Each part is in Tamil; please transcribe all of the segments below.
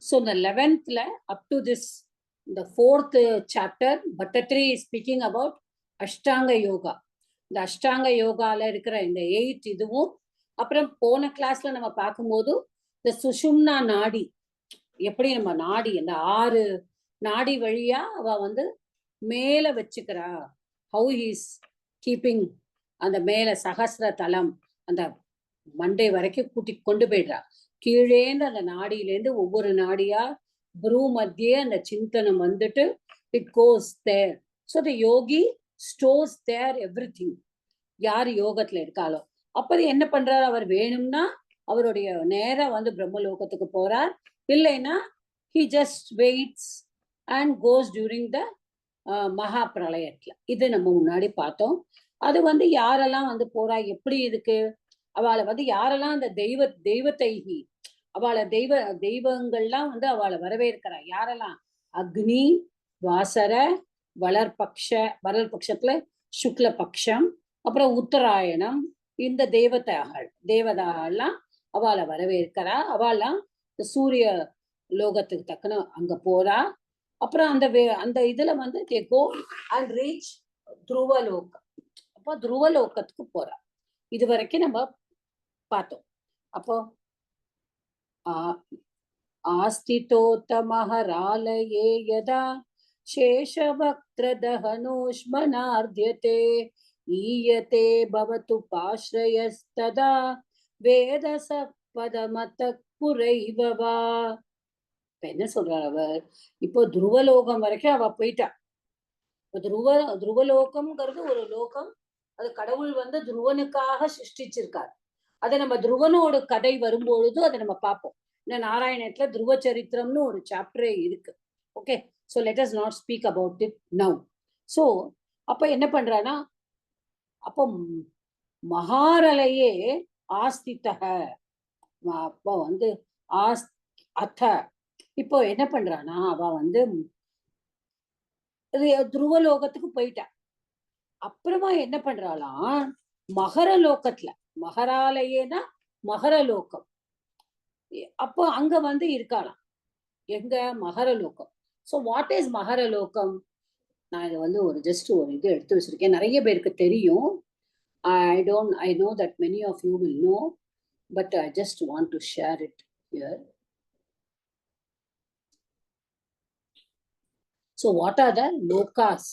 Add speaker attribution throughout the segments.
Speaker 1: So the 11th up to this, the 4th chapter, Bhattatri is speaking about Ashtanga Yoga. இந்த அஷ்டாங்க யோகால இருக்கிற இந்த 8 இதுவும், அப்புறம் போன கிளாஸ்ல நம்ம பார்க்கும்போது இந்த சுஷும்னா நாடி, எப்படி நம்ம நாடி இந்த 6 நாடி வழியா அவ வந்து மேல வச்சுக்கிறா, ஹவு ஹீஸ் கீப்பிங் அந்த மேல சகஸ்ர தலம் அந்த மண்டை வரைக்கும் கூட்டி கொண்டு போயிடுறா. கீழேந்து அந்த நாடியிலேருந்து ஒவ்வொரு நாடியா ப்ரூ மத்தியே அந்த சிந்தனம் வந்துட்டு it goes there. So the yogi stores there everything. யார் யோகத்துல இருக்காளோ அப்போது என்ன பண்றாரு, அவர் வேணும்னா அவருடைய நேரம் வந்து பிரம்மலோகத்துக்கு போறார், இல்லைன்னா he just waits and goes during the மகா பிரளயத்துல. இது நம்ம முன்னாடி பார்த்தோம். அது வந்து யாரெல்லாம் வந்து போறா, எப்படி இருக்கு, அவளை வந்து யாரெல்லாம் அந்த தெய்வத்தை அவளை தெய்வங்கள்லாம் வந்து அவளை வரவேற்கிறா, யாரெல்லாம், அக்னி, வாசர, வளர்பக்ஷத்துல சுக்ல பக்ஷம், அப்புறம் உத்தராயணம், இந்த தேவதாகள்லாம் அவளை வரவேற்கிறா. அவள்லாம் சூரிய லோகத்துக்கு தக்கன அங்க போறா. அப்புறம் அந்த இதுல வந்து they go and reach துருவலோகம். அப்போ துருவலோகத்துக்கு போறா. இது வரைக்கும் நம்ம பார்த்தோம். அப்போ ஆஸ்திதோத்தமஹராலயே யதா சேஷவக்த்ரதஹனோஷ்மனார்த்யதே ஈயதே பவது பாஸ்ரயஸ்ததா வேதச பதமத புரைவவா. இப்ப என்ன சொல்றார் அவர், இப்போ துருவலோகம் வரைக்கும் அவ போயிட்டா. துருவலோகம்ங்கிறது ஒரு லோகம், அது கடவுள் வந்து துருவனுக்காக சிருஷ்டிச்சிருக்காரு. அதை நம்ம துருவனோட கதை வரும்பொழுது அதை நம்ம பார்ப்போம். இந்த நாராயணத்துல துருவ சரித்திரம்னு ஒரு சாப்டரே இருக்கு. Okay, so let us not speak about it now. So அப்ப என்ன பண்றானா, அப்போ மகாரலையே ஆஸ்தித்தக, அப்போ வந்து இப்போ என்ன பண்றானா, அவ வந்து துருவலோகத்துக்கு போயிட்டா. அப்புறமா என்ன பண்றாளாம், மகரலோகத்துல, மகராலயேனா மகரலோகம், அப்போ அங்க வந்து இருக்காளாம். எங்க, Maharlokam. So what is Maharlokam? நான் இதை வந்து ஒரு ஜஸ்ட் ஒரு இது எடுத்து வச்சிருக்கேன், நிறைய பேருக்கு தெரியும். I know that many of you will know, but I just want to share it here. So what are the lokas?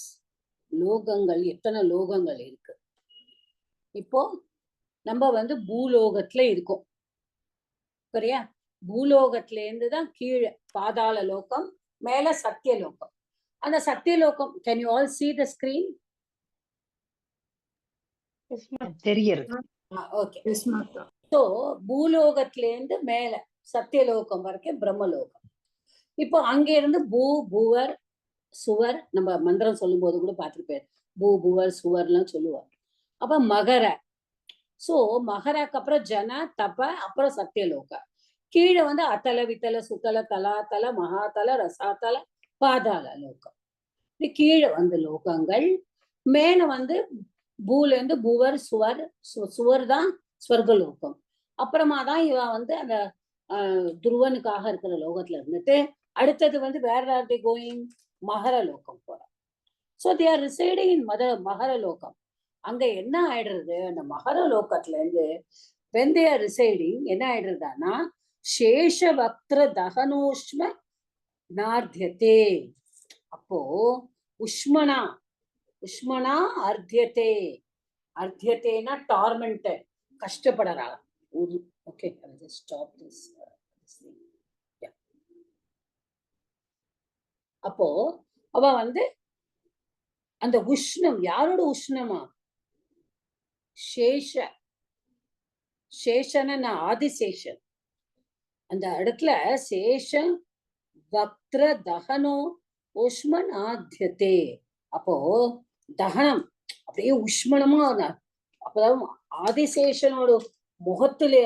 Speaker 1: லோகங்கள், எத்தனை லோகங்கள் இருக்கு. இப்போ நம்ம வந்து பூலோகத்துல இருக்கோம், சரியா? பூலோகத்துல இருந்துதான் கீழே பாதாள லோகம், மேல சத்தியலோகம். அந்த Sathyalokam, can you all see the screen?
Speaker 2: தெரியுது.
Speaker 1: ஓகே. ஸோ பூலோகத்துல இருந்து மேல சத்தியலோகம் வரைக்கும் பிரம்மலோகம். இப்போ அங்க இருந்து புவர் சுவர், நம்ம மந்திரம் சொல்லும் போது கூட பார்த்துருப்பேன், புவர் சுவர்லாம் சொல்லுவார். அப்ப மகர, சோ மகராக்கு அப்புறம் ஜன தப, அப்புறம் சத்தியலோக. கீழே வந்து அத்தல வித்தல சுத்தல தலாத்தல மகாத்தல ரசாத்தல பாதாள லோகம். இது கீழே வந்து லோகங்கள். மேல வந்து பூல இருந்து புவர் சுவர், சுவர் தான் ஸ்வர்கலோகம். அப்புறமா தான் இவன் வந்து அந்த துருவனுக்காக இருக்கிற லோகத்துல இருந்துட்டு அடுத்தது வந்து வேற யார்கிட்ட கோயிங், மகரலோகம் போறான். So they are residing in Maharlokam. அங்க என்ன ஆயிடுறது, அந்த மகரலோகத்துல இருந்து when they are residing என்ன ஆயிடுறதானா, சேஷ வக்ர தகனோஷ்ம நார்த்தியதே. அப்போ உஷ்மனா அர்த்தியதே, அர்த்தியதேனா டார்மெண்ட், கஷ்டப்படுறா. Okay, I will just stop this thing. Yeah. அப்போ அவ வந்து அந்த உஷ்ணம், யாரோட உஷ்ணமா, சேஷன ஆதிசேஷன். அந்த இடத்துல சேஷன் வக்ர தகனோ உஷ்மன் ஆத்தியதே. அப்போ தகனம் அப்படியே உஷ்மனமா, அப்பதான் ஆதிசேஷனோட முகத்திலே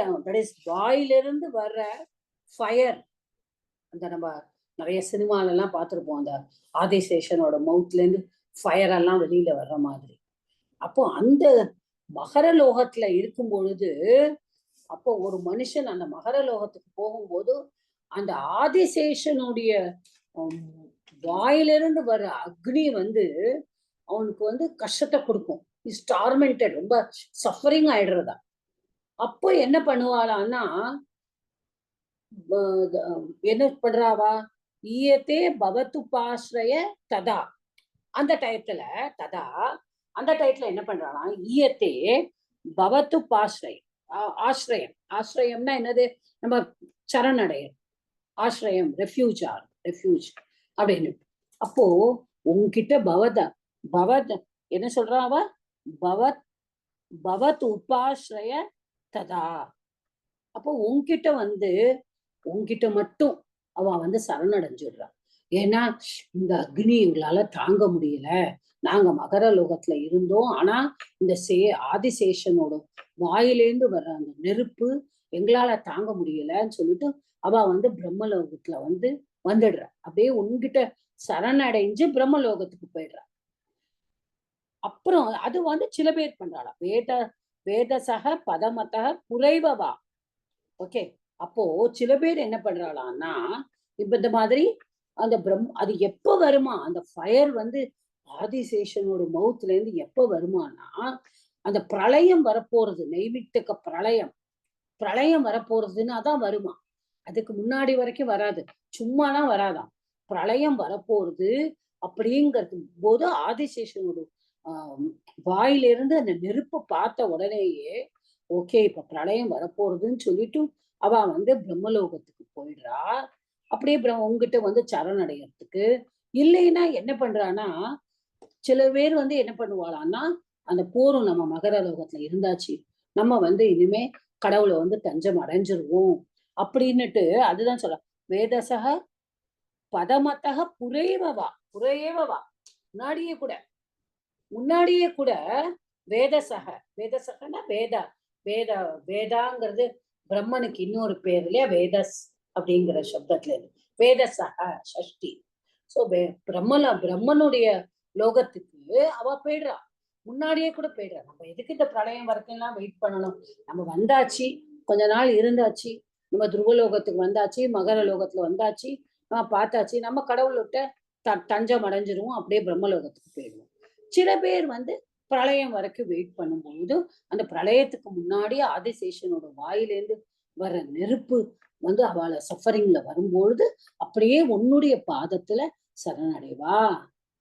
Speaker 1: வாயிலிருந்து வர்ற ஃபயர். அந்த நம்ம நிறைய சினிமால எல்லாம் பார்த்துருப்போம், அந்த ஆதிசேஷனோட மவுத்ல இருந்து ஃபயர் எல்லாம் வெளியில வர்ற மாதிரி. அப்போ அந்த மகரலோகத்துல இருக்கும் பொழுது, அப்போ ஒரு மனுஷன் அந்த மகரலோகத்துக்கு போகும்போது அந்த ஆதிசேஷனுடைய வாயிலிருந்து வர அக்னி வந்து அவனுக்கு வந்து கஷ்டத்தை கொடுக்கும். இஸ் டார்மெண்டட், ரொம்ப சஃபரிங் ஆயிடுறதா. அப்போ என்ன பண்ணுவாளான்னா என்ன பண்றாவா, ஈயத்தே பவத்து பாஸ்ரய ததா, அந்த டயத்துல ததா அந்த டயத்துல என்ன பண்றானா, ஈயத்தே பவத்து பாஸ்ரய, ஆசிரியம். ஆசிரியம்னா என்னது, நம்ம சரணடையம், ஆசிரியம், ரெஃப்யூஜ் அப்படின்னு. அப்போ உன்கிட்ட பவத் என்ன சொல்றா அவ, பவத் பவத் உபாஸ்ரய ததா. அப்போ உன்கிட்ட மட்டும் அவ வந்து சரணடைஞ்சிடுறா. ஏன்னா இந்த அக்னி எங்களால தாங்க முடியல, நாங்க மகர லோகத்துல இருந்தோம், ஆனா இந்த ஆதிசேஷனோட வாயிலேந்து வர்ற அந்த நெருப்பு எங்களால தாங்க முடியலன்னு சொல்லிட்டு அவ வந்து பிரம்மலோகத்துல வந்துடுறா. அப்படியே உன்கிட்ட சரணடைஞ்சு பிரம்மலோகத்துக்கு போயிடுறா. அப்புறம் அது வந்து சில பேர் பண்றாளா, வேதசக பதமத்தக குறைவவா. ஓகே, அப்போ சில பேர் என்ன பண்றாளான்னா, இப்ப இந்த மாதிரி அந்த அது எப்ப வருமா, அந்த ஃபயர் வந்து ஆதிசேஷனோட மவுத்துல இருந்து எப்ப வருமானா, அந்த பிரளயம் வரப்போறது, நெய்விட்டுக்க பிரளயம் வரப்போறதுன்னா தான் வருமா. அதுக்கு முன்னாடி வரைக்கும் வராது, சும்மாலாம் வராதான். பிரளயம் வரப்போறது அப்படிங்கிறது போது ஆதிசேஷனோட வாயிலிருந்து அந்த நெருப்பு பார்த்த உடனேயே ஓகே இப்ப பிரளயம் வரப்போறதுன்னு சொல்லிட்டு அவ வந்து பிரம்மலோகத்துக்கு போயிடுறா. அப்படியே உங்ககிட்ட வந்து சரணடையறதுக்கு. இல்லைன்னா என்ன பண்றான்னா, சில பேர் வந்து என்ன பண்ணுவாளான்னா, அந்த போரும் நம்ம மகர லோகத்துல இருந்தாச்சு, நம்ம வந்து இனிமே கடவுளை வந்து தஞ்சம் அடைஞ்சிருவோம் அப்படின்னுட்டு, அதுதான் சொல்ல வேதசக பதமத்தக புரையவா. முன்னாடியே கூட வேதசகன்னா வேதாங்கிறது பிரம்மனுக்கு இன்னொரு பேர் இல்லையா, வேதஸ் அப்படிங்கிற சப்தத்துல இருக்கு வேதசக சஷ்டி. சோ பிரம்மனுடைய லோகத்துக்கு அவ போயிடுறா, முன்னாடியே கூட போயிடுறா. நம்ம எதுக்கு இந்த பிரளயம் வரைக்கும் வெயிட் பண்ணணும், நம்ம வந்தாச்சு, கொஞ்ச நாள் இருந்தாச்சு, நம்ம துருவலோகத்துக்கு வந்தாச்சு, மகர லோகத்துல வந்தாச்சு, நம்ம பார்த்தாச்சு, நம்ம கடவுள்கிட்ட தஞ்சம் அடைஞ்சிருவோம், அப்படியே பிரம்மலோகத்துக்கு போயிடுவோம். சில பேர் வந்து பிரளயம் வரைக்கும் வெயிட் பண்ணும்போது, அந்த பிரளயத்துக்கு முன்னாடி ஆதிசேஷனோட வாயிலேருந்து வர நெருப்பு வந்து அவளை சஃபரிங்ல வரும்பொழுது அப்படியே உன்னுடைய பாதத்துல சரணடைவா.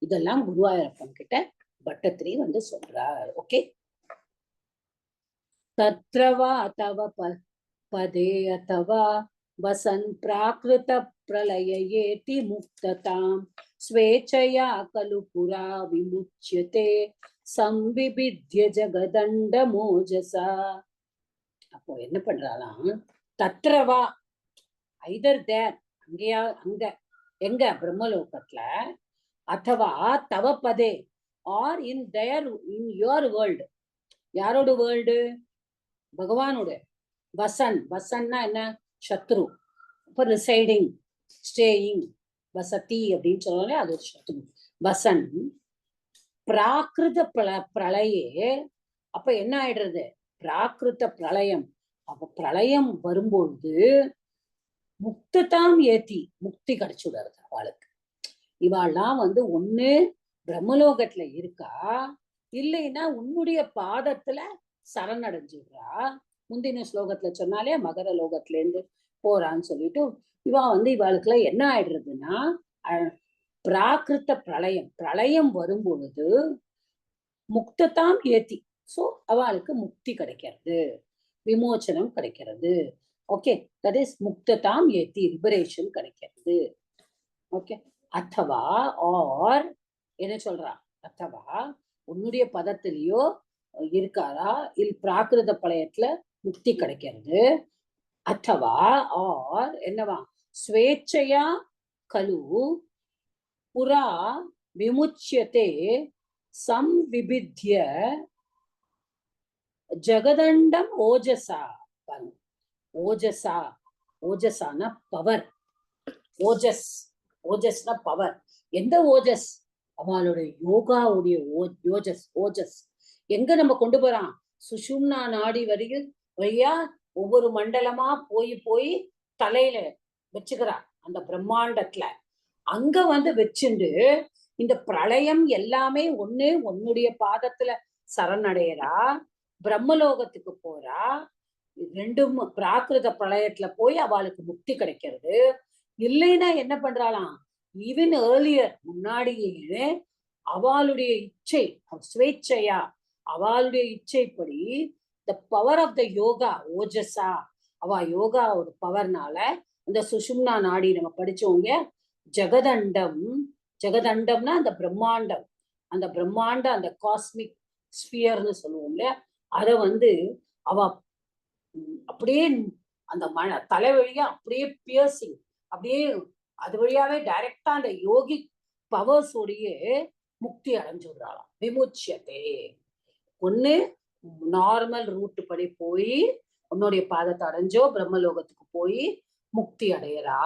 Speaker 1: இதெல்லாம் குருவாயூரப்பன் கிட்ட பட்டத்திரி வந்து சொல்றார். ஓகே, தத்ரவா தவ பதே அத்தவா வசன் பிராகிருத பிரளயேதி முக்ததாம் ஸ்வேச்சயா கலு புரா விமுச்யதே சம்விபித்ய ஜகதண்ட மோஜசா. அப்போ என்ன பண்றாளாம், தத்ரவா ஐதர் தேர், எங்க பிரம்மலோகத்துல, அத்தவா தவ பதே ஆர் இன் யோர் வேர்ல்டு. யாரோட வேர்ல்டு, பகவானோட. வசன்னா என்ன, சத்ரு. இப்ப ரிசைடிங், ஸ்டேயிங், வசதி அப்படின்னு சொன்னாலே அது ஒரு சத்ரு. வசன் பிராகிருத பிரளயே. அப்ப என்ன ஆயிடுறது, பிராகிருத பிரளயம். அப்ப பிரளயம் வரும்பொழுது முக்ததாம் ஏத்தி, முக்தி கிடைச்சுடுறது அவளுக்கு. இவாள்லாம் வந்து ஒண்ணு பிரம்மலோகத்துல இருக்கா, இல்லைன்னா உன்னுடைய பாதத்துல சரணடைஞ்சுடுறா. முந்தின ஸ்லோகத்துல சொன்னாலே மகர லோகத்துல இருந்து போறான்னு சொல்லிட்டு இவா வந்து இவாளுக்குலாம் என்ன ஆயிடுறதுன்னா, பிராகிருத்த பிரளயம் வரும் பொழுது முக்ததாம் ஏத்தி, சோ அவளுக்கு முக்தி கிடைக்கிறது, விமோச்சனம் கிடைக்கிறது. ஓகே, தட் இஸ் முக்ததாம் ஏத்தி, லிபரேஷன் கிடைக்கிறது. ஓகே, அத்தவா ஆர் என்ன சொல்றா, அத்தவா உன்னுடைய பதத்திலேயோ இருக்காரா, பிராகிருத பிரளயத்துல முக்தி கிடைக்கிறது. அத்தவா ஆர் என்னவா, ஸ்வேச்சையா கலு புரா விமுச்யதே சம்விபித்ய ஜகதண்டம் ஓஜசா. ஓஜசான பவர், ஓஜஸ்னா பவர். எந்த ஓஜஸ், அவளுடைய யோகாவுடைய ஓஜஸ் எங்க நம்ம கொண்டு போறான், சுஷும்னா நாடி வழியா ஒவ்வொரு மண்டலமா போய் தலையில வச்சுக்கிறா அந்த பிரம்மாண்டத்துல. அங்க வந்து வச்சுண்டு இந்த பிரளயம் எல்லாமே உன்னுடைய பாதத்துல சரணடையறா, பிரம்மலோகத்துக்கு போறா. ரெண்டும் பிராகிருத பிரளயத்துல போய் அவளுக்கு முக்தி கிடைக்கிறது. இல்லைன்னா என்ன பண்றாளாம், ஈவன் ஏர்லியர் முன்னாடியே அவளுடைய இச்சை, ஸ்வேச்சையா அவளுடைய இச்சைப்படி the power of the yoga ஓஜஸா, அவ யோகா ஒரு பவர்னால இந்த சுஷும்னா நாடி நம்ம படிச்சவங்க ஜெகதண்டம், ஜெகதண்டம்னா அந்த பிரம்மாண்டம், அந்த பிரம்மாண்ட அந்த காஸ்மிக் ஸ்பியர்னு சொல்லுவோம் இல்லையா, அத வந்து அவ அப்படியே அந்த தலை வழியா அப்படியே பியர்சிங், அப்படியே அது வழியாவே டைரக்டா அந்த யோகி பவர்ஸ் உடைய முக்தி அடைஞ்சுடுறாளாம். விமுச்சியதே. ஒண்ணு நார்மல் ரூட் படி போய் உன்னுடைய பாதத்தை அடைஞ்சோ பிரம்மலோகத்துக்கு போய் முக்தி அடையறா.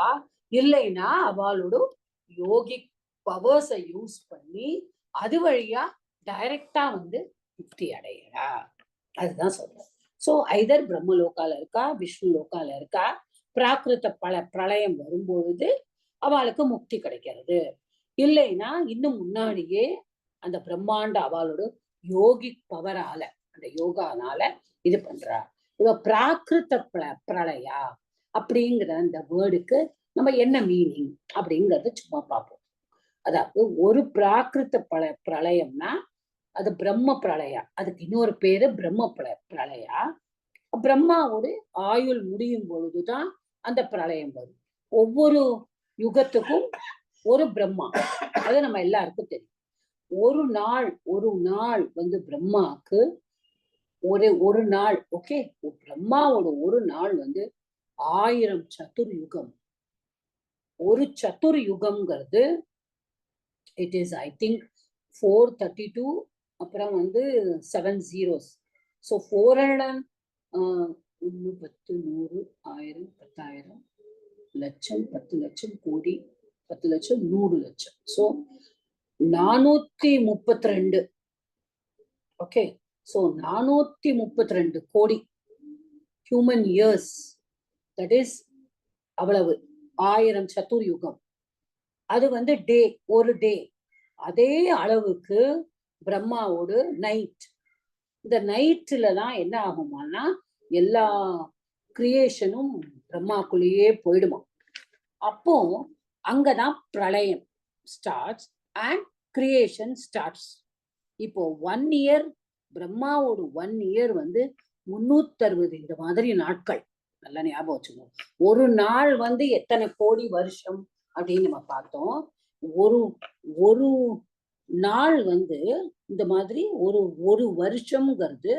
Speaker 1: இல்லைன்னா அவளோட யோகி பவர்ஸை யூஸ் பண்ணி அது வழியா டைரக்டா வந்து முக்தி அடையறா. அதுதான் சொல்றேன். சோ ஐதர் பிரம்மலோகால இருக்கா, விஷ்ணு லோகால இருக்கா, பிராகிருத பிரளயம் வரும்பொழுது அவளுக்கு முக்தி கிடைக்கிறது. இல்லைன்னா இன்னும் முன்னாடியே அந்த பிரம்மாண்ட அவளோட யோகி பவரால, அந்த யோகானால இது பண்றா. இவ பிராகிருத பிரளயா அப்படிங்கிற அந்த வேர்டுக்கு நம்ம என்ன மீனிங் அப்படிங்கறது சும்மா பார்ப்போம். அதாவது ஒரு பிராகிருத பிரளயம்னா அது பிரம்ம பிரளயா, அதுக்கு இன்னொரு பேரு பிரம்ம பிரளயா. பிரம்மாவோட ஆயுள் முடியும் பொழுதுதான் அந்த பிரளயம் வரும். ஒவ்வொரு யுகத்துக்கும் ஒரு பிரம்மா, அது நம்ம எல்லாருக்கும் தெரியும். ஒரு நாள் வந்து பிரம்மாக்கு ஒரு நாள், ஓகே, பிரம்மாவோட ஒரு நாள் வந்து 1000 சதுர்யுகம். ஒரு சதுர்யுகம்ங்கிறது இட் இஸ் ஐ திங்க் 432, அப்புறம் வந்து 7 zeros. ஸோ 400 1 10 100 1000 10,000 லட்சம் 10 லட்சம் கோடி 10 லட்சம் 100 லட்சம். ஸோ 432. ஓகே, ஸோ 432 கோடி ஹியூமன் இயர்ஸ், தட் இஸ் அவ்வளவு 1000 சதுர்யுகம். அது வந்து டே, ஒரு டே. அதே அளவுக்கு பிரம்மாவோட நைட். இந்த நைட்ல தான் என்ன ஆகுமானா எல்லா கிரியேஷனும் பிரம்மாக்குள்ளேயே போயிடுமா. அப்போ அங்கதான் பிரளயம் ஸ்டார்ட்ஸ் அண்ட் கிரியேஷன் ஸ்டார்ட்ஸ். இப்போ 1 இயர், பிரம்மாவோட 1 இயர் வந்து 360 இந்த மாதிரி நாட்கள். நல்லா ஞாபகம் வச்சுக்கோங்க. ஒரு நாள் வந்து எத்தனை கோடி வருஷம் அப்படின்னு நம்ம பார்த்தோம். ஒரு நாள் வந்து இந்த மாதிரி ஒரு வருஷம்ங்கிறது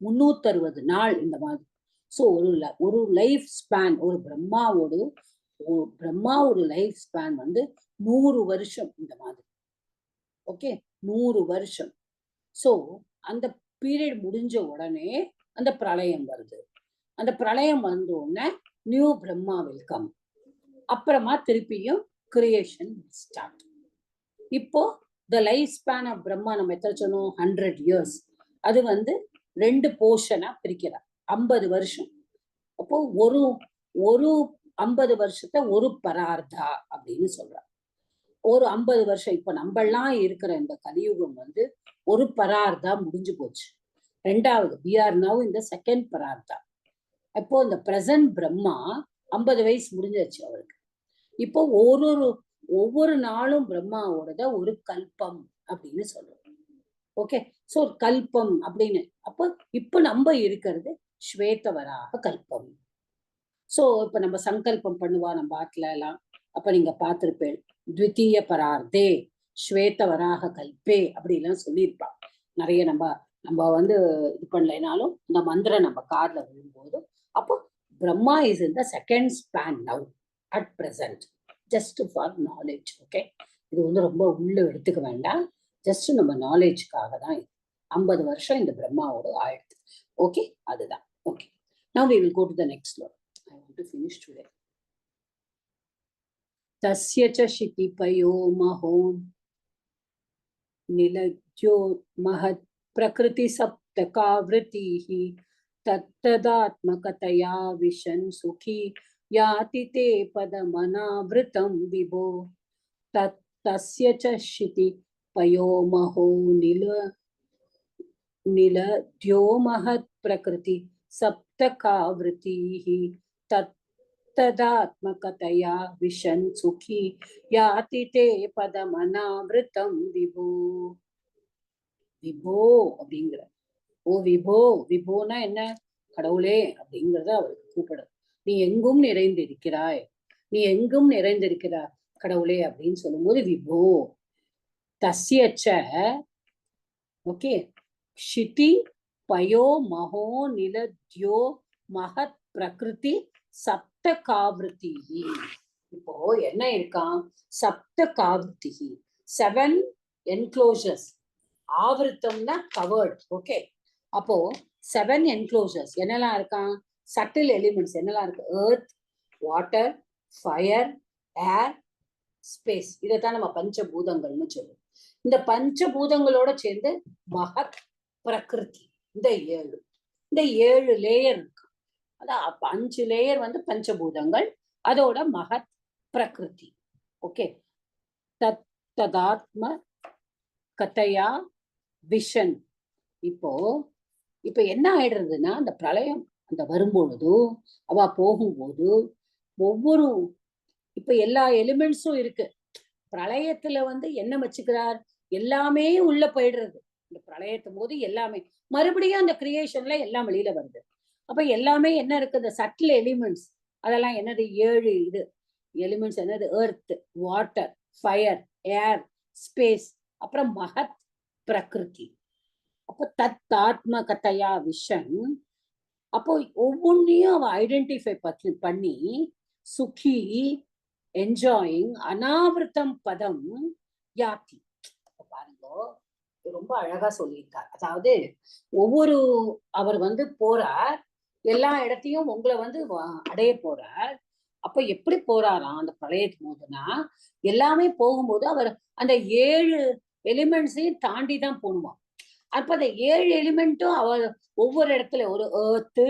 Speaker 1: 360 நாள் இந்த மாதிரி. ஸோ ஒரு லைஃப் ஸ்பேன், ஒரு பிரம்மாவோட லைஃப் ஸ்பேன் வந்து 100 வருஷம் இந்த மாதிரி. ஓகே, 100 வருஷம். ஸோ அந்த பீரியட் முடிஞ்ச உடனே அந்த பிரளயம் வருது. அந்த பிரளயம் வந்த உடனே நியூ பிரம்மா வெல்கம். அப்புறமா திருப்பியும் கிரியேஷன் ஸ்டார்ட். இப்போ the life span of Brahma நம்ம எத்தனை சொன்னோம், 100 இயர்ஸ். அது வந்து 2 போர்ஷனா பிரிக்கிறார், 50 வருஷம். அப்போ ஒரு 50 வருஷத்தை ஒரு பரார்த்தா அப்படின்னு சொல்றார். ஒரு 50 வருஷம். இப்ப நம்மெல்லாம் இருக்கிற இந்த கலியுகம் வந்து ஒரு பரார்த்தா முடிஞ்சு போச்சு. ரெண்டாவது, we are now in the second பரார்த்தா. அப்போ இந்த பிரசன்ட் பிரம்மா 50 வயசு முடிஞ்சாச்சு அவருக்கு. இப்போ ஒவ்வொரு நாளும் பிரம்மாவோட ஒரு கல்பம் அப்படின்னு சொல்றோம். ஓகே, சோ கல்பம் அப்படின்னு. அப்போ இப்ப நம்ம இருக்கிறது ஸ்வேதவராக கல்பம். சோ இப்ப நம்ம சங்கல்பம் பண்ணுவா நம்ம ஆட்ல எல்லாம். அப்ப நீங்க பார்த்திருப்பேன், த்விதீய பரார்த்தே ஸ்வேதவராக கல்பே அப்படிலாம் சொல்லியிருப்பா. நிறைய நம்ம வந்து இது பண்ணலைனாலும் இந்த மந்திரம் நம்ம கார்ல விழும்போது, அப்போ Brahma is in the second span now at present, just for knowledge. Okay, இது வந்து ரொம்ப உள்ள எடுத்துக்க வேண்டாம், ஜஸ்ட் நம்ம நாலேஜ்க்காக தான். 50 வருஷம் இந்த பிரம்மாவோட ஆயிடுது. ஓகே, அதுதான். Okay, now we will go to the next one. I want to finish today. tasya cha shitipayo maho nilajyo mahat prakriti saptaka vritihi tattadatmakataya vishan sukhi யாதி தே பதமனாவிருதம் விபோ தஸ்ய ச ஷிதி பயோமஹோ நிலத்யோ மஹத் பிரகிருதி சப்தகாவிருதிஹி ததாத்மகதயா விஷன் சுகி யாதி தே பதமனாவிருதம் விபோ. விபோ அப்படிங்கிற ஓ விபோ, விபோனா என்ன? கடவுளே அப்படிங்கிறத அவருக்கு கூப்பிடுறது. நீ எங்கும் நிறைந்திருக்கிறாய், நீ எங்கும் நிறைந்திருக்கிறாய் கடவுளே அப்படின்னு சொல்லும்போது விபோ. தஸ்யச்ச ஓகே ஷிதி பயோ மகோ நிலத்யோ மகத் பிரகிருதி சப்த காவிருதி. இப்போ என்ன இருக்கான்? சப்த காவிருதி, 7 என்க்ளோசர்ஸ். ஆவருத்தம்னா கவர்ட். ஓகே, அப்போ 7 என்க்ளோசர்ஸ் என்னெல்லாம் இருக்கான்? சட்டில் எலிமெண்ட்ஸ் என்னெல்லாம் இருக்கு? எர்த், வாட்டர், ஃபயர், ஏர், ஸ்பேஸ். இதைத்தான் நம்ம பஞ்சபூதங்கள்னு சொல்லுவோம். இந்த பஞ்சபூதங்களோட சேர்ந்து மகத் பிரகிருதி, இந்த 7 லேயர் இருக்கு. அதான் 5 லேயர் வந்து பஞ்சபூதங்கள், அதோட மகத் பிரகிருதி. ஓகே, ததாத்ம கதையா விஷன். இப்போ என்ன ஆயிடுறதுன்னா, அந்த பிரளயம் அந்த வரும்பொழுது அவ போகும்போது ஒவ்வொரு இப்ப எல்லா எலிமெண்ட்ஸும் இருக்கு. பிரளயத்துல வந்து என்ன வச்சுக்கிறார்? எல்லாமே உள்ள போயிடுறது. இந்த பிரளயத்தும் போது எல்லாமே மறுபடியும் அந்த கிரியேஷன்ல எல்லாம் வெளியில வருது. அப்ப எல்லாமே என்ன இருக்கு? இந்த சட்டில் எலிமெண்ட்ஸ் அதெல்லாம் என்னது? 7 இது எலிமெண்ட்ஸ் என்னது? எர்த், வாட்டர், ஃபயர், ஏர், ஸ்பேஸ், அப்புறம் மகத் பிரகிருதி. அப்போ தத்தாத்ம கதையா விஷன். அப்போ ஒவ்வொன்னையும் அவ ஐடென்டிஃபை பண்ணி சுகி என்ஜாயிங் அனாவிருத்தம் பதம் யாத்தி. பாருங்க, ரொம்ப அழகா சொல்லியிருக்கார். அதாவது ஒவ்வொரு அவர் வந்து போறார், எல்லா இடத்தையும் உங்களை வந்து அடைய போறார். அப்ப எப்படி போறாராம் அந்த பிரளயத்து போதுன்னா, எல்லாமே போகும்போது அவர் அந்த 7 எலிமெண்ட்ஸையும் தாண்டி தான் போடுவான். அப்ப அந்த 7 எலிமெண்ட்டும் அவர் ஒவ்வொரு இடத்துல ஒரு எர்த்து,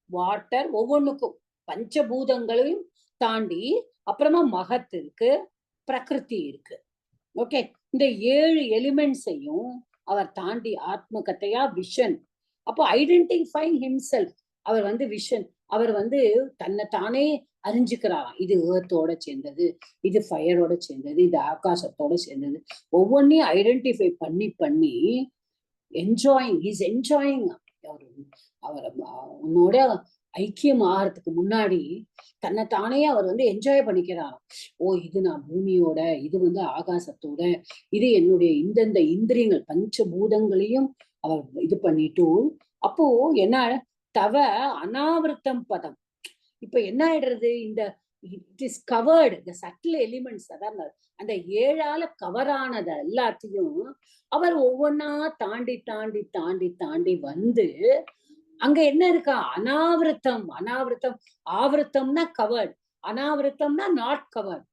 Speaker 1: வாட்டர், ஒவ்வொன்றுக்கும் பஞ்சபூதங்களையும் தாண்டி அப்புறமா மகத் இருக்கு, பிரகிருதி இருக்கு. ஓகே, இந்த 7 எலிமெண்ட்ஸையும் அவர் தாண்டி ஆத்ம கதையா விஷன். அப்போ ஐடென்டிஃபைங் ஹிம்செல்ஃப். அவர் வந்து விஷன், அவர் வந்து தன்னை தானே அறிஞ்சுக்கிறாராம். இது ஏர்த்தோட சேர்ந்தது, இது ஃபயரோட சேர்ந்தது, இது ஆகாசத்தோட சேர்ந்தது. ஒவ்வொன்றையும் ஐடென்டிஃபை பண்ணி என்ஜாயிங், இஸ் என்ஜாயிங். அவர் உன்னோட ஐக்கியம் ஆகிறதுக்கு முன்னாடி தன்னைத்தானே அவர் வந்து என்ஜாய் பண்ணிக்கிறாராம். ஓ, இது நான் பூமியோட, இது வந்து ஆகாசத்தோட, இது என்னுடைய இந்தந்த இந்திரியங்கள் பஞ்சபூதங்களையும் அவர் இது பண்ணிட்டு, அப்போ என்ன தவ அனாவிருத்தம் பதம். இப்ப என்ன ஆயிடுறது? இந்த இட் இஸ் கவர்டு, இந்த சட்டில் எலிமெண்ட்ஸ், அதான் அந்த 7ஆல கவரானத எல்லாத்தையும் அவர் ஒவ்வொன்னா தாண்டி தாண்டி தாண்டி தாண்டி வந்து அங்க என்ன இருக்கா? அனாவிருத்தம். அனாவிருத்தம், ஆவிருத்தம்னா கவர்ட், அனாவிருத்தம்னா நாட் கவர்ட்.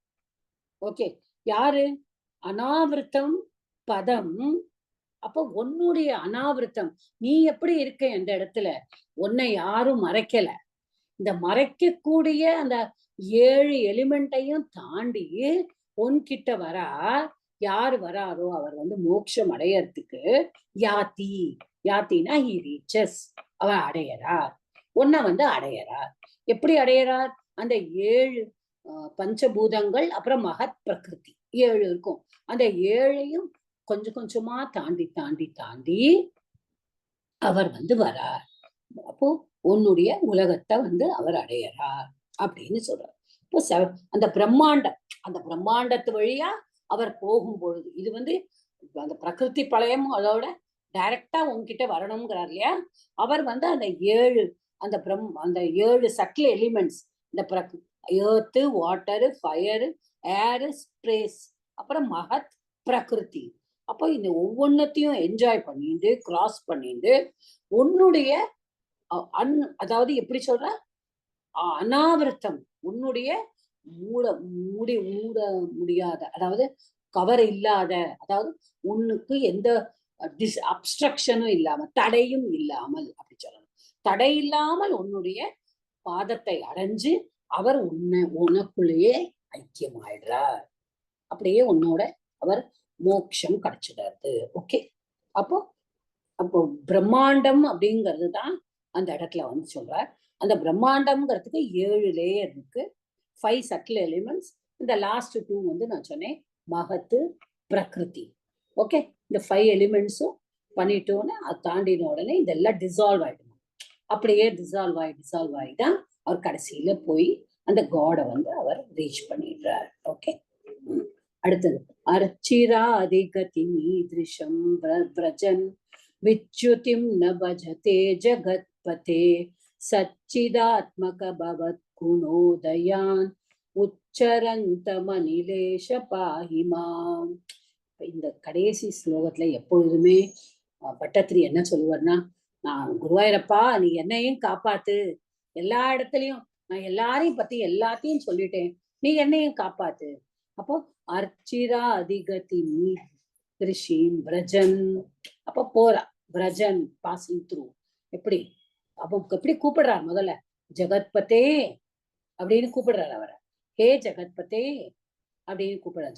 Speaker 1: ஓகே, யாரு? அனாவிருத்தம் பதம். அப்போ உன்னுடைய அனாவிருத்தம், நீ எப்படி இருக்க இந்த இடத்துல? உன்னை யாரும் மறைக்கல. இந்த மறைக்கக்கூடிய அந்த 7 எலிமெண்ட்டையும் தாண்டி உன்கிட்ட வரா. யாரு வராரோ அவர் வந்து மோட்சம் அடையறதுக்கு யாத்தி. யாத்தினா ஹி ரீச்சஸ், அவர் அடையறார். உன்னை வந்து அடையறார். எப்படி அடையறார்? அந்த 7 பஞ்சபூதங்கள் அப்புறம் மகத் பிரகிருதி 7 இருக்கும். அந்த 7ஐயும் கொஞ்சம் கொஞ்சமா தாண்டி தாண்டி தாண்டி அவர் வந்து வரார். அப்போ உன்னுடைய உலகத்தை வந்து அவர் அடையறார் அப்படின்னு சொல்றார். இப்போ அந்த பிரம்மாண்டம், அந்த பிரம்மாண்டத்து வழியா அவர் போகும்பொழுது, இது வந்து அந்த பிரகிருதி பிரளயமும் அதோட டைரக்டா உங்ககிட்ட வரணுங்கிறார் இல்லையா? அவர் வந்து அந்த 7 அந்த 7 சட்டில் எலிமெண்ட்ஸ், இந்த எர்த்து, வாட்டரு, ஃபயரு, ஏரு, ஸ்பேஸ், அப்புறம் மகத் பிரகிருதி. அப்போ இந்த ஒவ்வொன்னத்தையும் என்ஜாய் பண்ணிட்டு கிராஸ் பண்ணிட்டு உன்னுடைய அதாவது எப்படி சொல்ற? அனாவிருத்தம், உன்னுடைய மூட முடியாத, அதாவது கவர் இல்லாத, அதாவது உன்னுக்கு எந்த அப்ஸ்ட்ரக்ஷனும் இல்லாம, தடையும் இல்லாமல், அப்படி சொல்லணும். தடை இல்லாமல் உன்னுடைய பாதத்தை அடைஞ்சு அவர் உனக்குள்ளேயே ஐக்கியமாயிடுறார். அப்படியே உன்னோட அவர் மோட்சம் கிடைச்சிடாது. ஓகே, அப்போ அப்போ பிரம்மாண்டம் அப்படிங்கிறது தான் அந்த இடத்துல வந்து சொல்றார். அந்த பிரம்மாண்டம்ங்கிறதுக்கு 7 லேயர் இருக்கு, 5 சட்டில் எலிமெண்ட்ஸ். இந்த லாஸ்ட் 2 வந்து நான் சொன்னேன், மகத்து, பிரகிருதி. ஓகே, இந்த 5 எலிமெண்ட்ஸும் பண்ணிட்டோன்னு அது தாண்டின உடனே இதெல்லாம் டிசால்வ் ஆயிடும். அப்படியே டிசால்வ் ஆகி தான் அவர் கடைசியில போய் அந்த காடை வந்து அவர் ரீச் பண்ணிடுறார். ஓகே, அடுத்தது அர்ச்சிரா அதிகதி மீதிருஷம் பிரஜன் விச்சுதிம் ந பஜதே ஜகத்பதே சச்சிதாத்மக பவத் குணோதயான் உச்சரந்தமனிலேஷ பாஹிமாம். இந்த கடைசி ஸ்லோகத்துல எப்பொழுதுமே பட்டத்திரி என்ன சொல்லுவார்னா, நான் குருவாயிரப்பா நீ என்னையும் காப்பாத்து, எல்லா இடத்துலயும் நான் எல்லாரையும் பத்தி எல்லாத்தையும் சொல்லிட்டேன், நீ என்னையும் காப்பாத்து. அப்போ அர்ச்சிரா அதிகதி ரிஷிம் பிரஜன், அப்ப போறா பிரஜன் பாசிங் த்ரூ. எப்படி அப்போ எப்படி கூப்பிடுறார்? முதல்ல ஜெகத்பதே அப்படின்னு கூப்பிடுறாரு அவரை. ஹே ஜெகத்பதே அப்படின்னு கூப்பிடுறார்.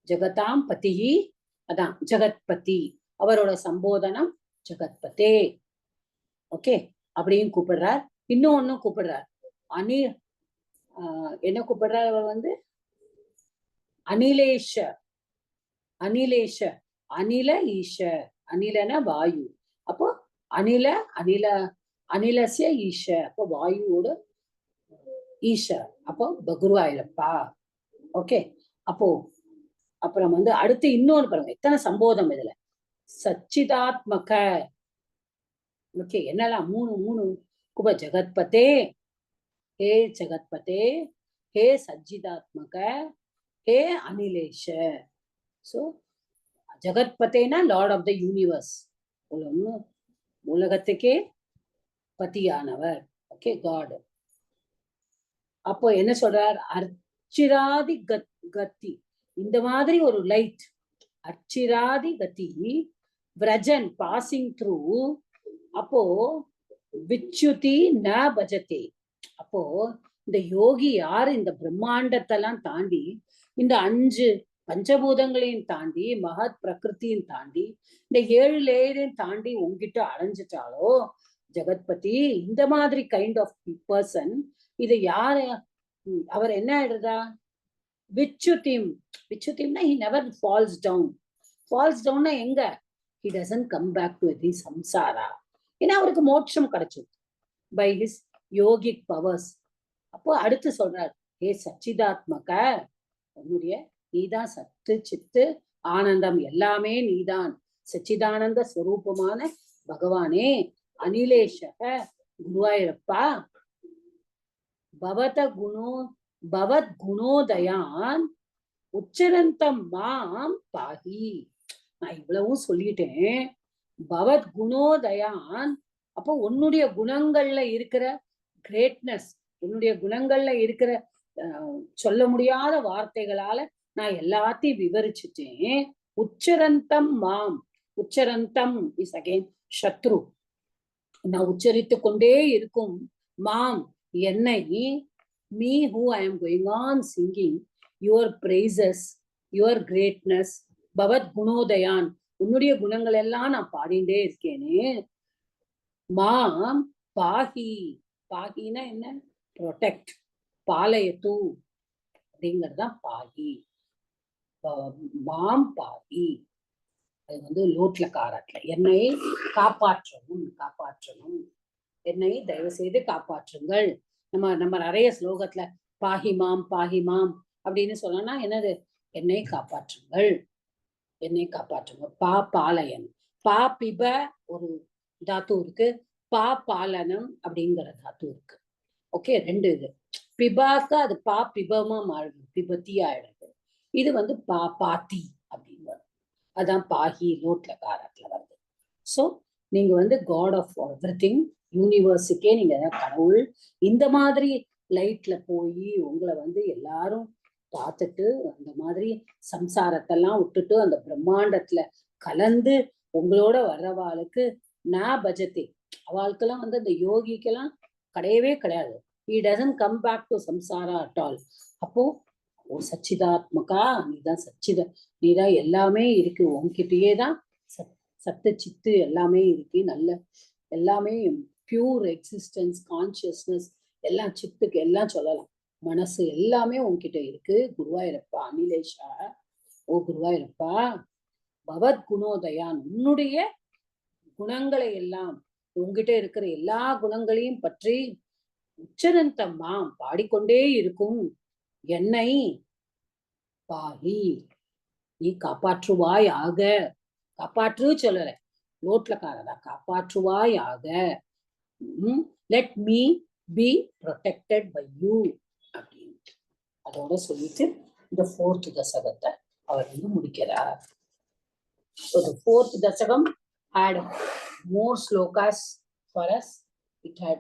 Speaker 1: ஜெகதாம் பதி, அதான் ஜெகத்பதி, அவரோட சம்போதனம் ஜெகத்பதே. ஓகே, அப்படின்னு கூப்பிடுறார். இன்னொன்னும் கூப்பிடுறார், என்ன கூப்பிடுறார் அவர் வந்து? அனிலேஷ, அனில ஈஷ, அனிலன வாயு. அப்போ அனிலசிய ஈஷ, அப்போ வாயுவோட ஈஷ, அப்போ குருவாயிரப்பா. ஓகே, அப்போ அப்புறம் வந்து அடுத்து இன்னொன்னு பாருங்க, எத்தனை சம்போதம் இதுல. சச்சிதாத்மக, ஓகே, என்னெல்லாம் மூணு குப ஜெகத்பதே, ஹே ஜெகத்பதே, ஹே சச்சிதாத்மக, ஹே அனிலேஷ. சோ ஜெகத்பதேனா லார்ட் ஆஃப் த யூனிவர்ஸ், உலகத்துக்கே பத்தியானவர். Okay, God. அப்போ என்ன சொல்றார்? அர்ச்சிராதி கத்தி, இந்த மாதிரி ஒரு லைட், அர்ச்சிராதி கத்தி பிரஜன் பாசிங் த்ரூ. அப்போ விச்சுதி ந பஜதே, அப்போ இந்த யோகி யாரு? இந்த பிரம்மாண்டத்தெல்லாம் தாண்டி, இந்த 5 பஞ்சபூதங்களையும் தாண்டி, மகத் பிரகிருத்தியும் தாண்டி, இந்த 7 லேயரையும் தாண்டி உங்ககிட்ட அடைஞ்சிட்டாலோ ஜெகத்பதி, இந்த மாதிரி கைண்ட் ஆஃப் பர்சன், இது யாரு? அவர் என்ன ஆயிடுறதா? விச்சுதிம்னா he never falls down. ஃபால்ஸ்னா எங்க? he doesn't come back to the samsara. ஏன்னா அவருக்கு மோட்சம் கிடைச்சது by his yogic powers. அப்போ அடுத்து சொல்றார், ஹே சச்சிதாத்மக, உன்னுடைய நீதான் சத்து சித்து ஆனந்தம், எல்லாமே நீதான், சச்சிதானந்த ஸ்வரூபமான பகவானே, அனிலேஷக குருவாயிரப்பா, பவத் குணோதயான் உச்சரந்தம் மாம் பாகி. நான் இவ்வளவும் சொல்லிட்டேன், பவத் குணோதயான், அப்போ உன்னுடைய குணங்கள்ல இருக்கிற கிரேட்னஸ், உன்னுடைய குணங்கள்ல இருக்கிற சொல்ல முடியாத வார்த்தைகளால நான் எல்லாத்தையும் விவரிச்சுட்டேன். உச்சரந்தம் மாம், உச்சரந்தம் இஸ் அகைன் சத்ரு, நான் உச்சரித்து கொண்டே இருக்கும் மாம், என்னை, me who I am going on singing your praises, your greatness, பவத் குணோதயான், உன்னுடைய குணங்கள் எல்லாம் நான் பாடிண்டே இருக்கேனே. மாம் பாகி, பாகினா என்ன? ப்ரொடெக்ட், பாலயத்து அப்படிங்கறதுதான் பாகி. மாம் பாகி, அது வந்து லோட்ல காராட்ல, என்னை காப்பாற்றணும், என்னை தயவு செய்து காப்பாற்றுங்கள். நம்ம நிறைய ஸ்லோகத்துல பாஹிமாம் அப்படின்னு சொன்னா என்னது? என்னை காப்பாற்றுங்கள். பா பாலயன், பா பிப ஒரு தாத்து இருக்கு, பா பாலனம் அப்படிங்கிற தாத்து இருக்கு. ஓகே, 2 இது. பிபாக்கு அது பா பிபமா மாறுது, பிபத்தி ஆயிடுது. இது வந்து பாத்தி அப்படின்னு வரும், அதான் பாஹி லோட்ல காரத்துல வருது. சோ நீங்க வந்து காட் ஆஃப் எவ்ரிதிங், யூனிவர்ஸுக்கே நீங்க கடவுள். இந்த மாதிரி லைட்ல போய் உங்களை வந்து எல்லாரும் பார்த்துட்டு, அந்த மாதிரி சம்சாரத்தெல்லாம் விட்டுட்டு அந்த பிரம்மாண்டத்துல கலந்து உங்களோட வர்றவாளுக்கு நான் பஜத்தை, அவளுக்கெல்லாம் வந்து அந்த யோகிக்கெல்லாம் கிடையவே கிடையாது. he doesn't come back to samsara at all. அப்போ ஓ சச்சிதாத்மகா, நீதான் நீதான் எல்லாமே இருக்கு, உன்கிட்டயே தான் சத்து சித்து எல்லாமே இருக்கு, நல்ல எல்லாமே பியூர் எக்ஸிஸ்டன்ஸ் கான்சியஸ்னஸ் எல்லாம் சித்துக்கு எல்லாம் சொல்லலாம், மனசு எல்லாமே உன்கிட்ட இருக்கு குருவாயூரப்பா. அனிலேஷா, ஓ குருவாயூரப்பா, பவத் குணோதயான், உன்னுடைய குணங்களை எல்லாம், உங்ககிட்ட இருக்கிற எல்லா குணங்களையும் பற்றி உச்சரந்தம்மா பாடிக்கொண்டே இருக்கும் என்னை பாஹி, நீ காப்பாற்றுவாயாக. காப்பாற்று சொல்லற, நோட்ல காரதா, காப்பாற்றுவாயாக. Let me be protected by you அப்படின்னு அதோட சொல்லிட்டு இந்த 4th தசகத்தை அவர் வந்து முடிக்கிறார். So the 4th dasagam had more slokas for us. It had,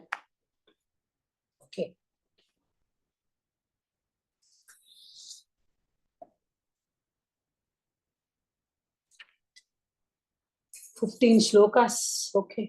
Speaker 1: okay, $15 slokas. Okay.